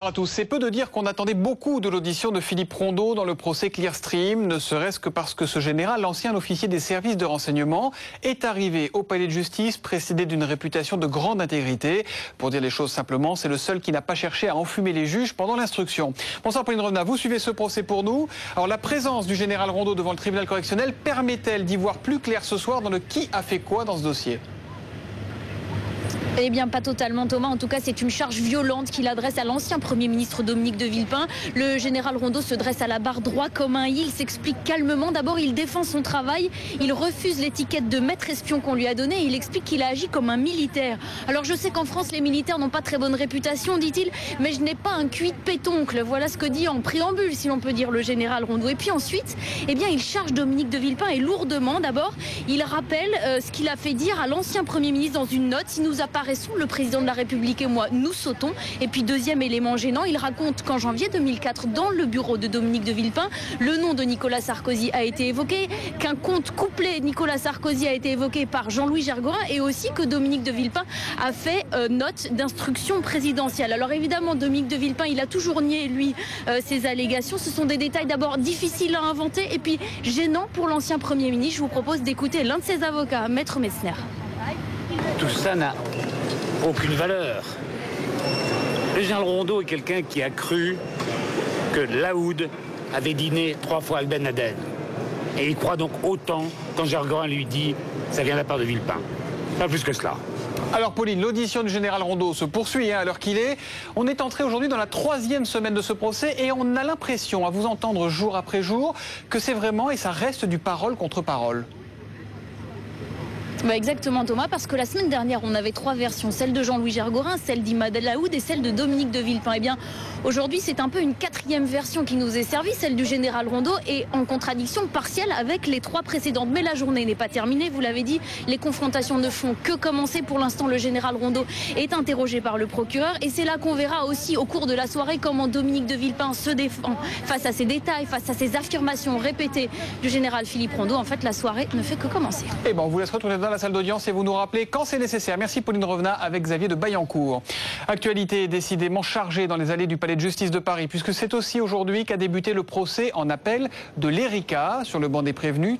Bonjour à tous. C'est peu de dire qu'on attendait beaucoup de l'audition de Philippe Rondeau dans le procès Clearstream, ne serait-ce que parce que ce général, l'ancien officier des services de renseignement, est arrivé au palais de justice précédé d'une réputation de grande intégrité. Pour dire les choses simplement, c'est le seul qui n'a pas cherché à enfumer les juges pendant l'instruction. Bonsoir Pauline Revenat, vous suivez ce procès pour nous. Alors la présence du général Rondeau devant le tribunal correctionnel permet-elle d'y voir plus clair ce soir dans le qui a fait quoi dans ce dossier ? Eh bien, pas totalement, Thomas. En tout cas, c'est une charge violente qu'il adresse à l'ancien Premier ministre Dominique de Villepin. Le général Rondeau se dresse à la barre droit comme un i. Il s'explique calmement. D'abord, il défend son travail. Il refuse l'étiquette de maître espion qu'on lui a donnée. Et il explique qu'il a agi comme un militaire. Alors, je sais qu'en France, les militaires n'ont pas très bonne réputation, dit-il, mais je n'ai pas un cuit de pétoncle. Voilà ce que dit en préambule, si l'on peut dire, le général Rondeau. Et puis ensuite, eh bien, il charge Dominique de Villepin et lourdement. D'abord, il rappelle ce qu'il a fait dire à l'ancien Premier ministre dans une note. Il nous apparaît le président de la République et moi, nous sautons. Et puis deuxième élément gênant, il raconte qu'en janvier 2004, dans le bureau de Dominique de Villepin, le nom de Nicolas Sarkozy a été évoqué, qu'un compte couplé Nicolas Sarkozy a été évoqué par Jean-Louis Gergorin et aussi que Dominique de Villepin a fait note d'instruction présidentielle. Alors évidemment, Dominique de Villepin, il a toujours nié, lui, ces allégations. Ce sont des détails d'abord difficiles à inventer et puis gênants pour l'ancien Premier ministre. Je vous propose d'écouter l'un de ses avocats, Maître Messner. Tout ça n'a aucune valeur. Le général Rondeau est quelqu'un qui a cru que Laoud avait dîné 3 fois avec Ben Laden. Et il croit donc autant quand Gergorin lui dit « ça vient de la part de Villepin ». Pas plus que cela. Alors Pauline, l'audition du général Rondeau se poursuit à l'heure qu'il est. On est entré aujourd'hui dans la 3e semaine de ce procès et on a l'impression, à vous entendre jour après jour, que c'est vraiment et ça reste du parole contre parole. Exactement Thomas, parce que la semaine dernière on avait 3 versions, celle de Jean-Louis Gergorin, celle d'Imad Laoud et celle de Dominique de Villepin. Eh bien aujourd'hui c'est un peu une 4e version qui nous est servie, celle du général Rondeau, et en contradiction partielle avec les 3 précédentes. Mais la journée n'est pas terminée, vous l'avez dit, les confrontations ne font que commencer. Pour l'instant le général Rondeau est interrogé par le procureur et c'est là qu'on verra aussi au cours de la soirée comment Dominique de Villepin se défend face à ces détails, face à ces affirmations répétées du général Philippe Rondeau. En fait la soirée ne fait que commencer. Et bon, on vous laisse retourner dans la salle d'audience et vous nous rappelez quand c'est nécessaire. Merci Pauline Revenat avec Xavier de Baillancourt. Actualité décidément chargée dans les allées du palais de justice de Paris, puisque c'est aussi aujourd'hui qu'a débuté le procès en appel de l'Erika sur le banc des prévenus.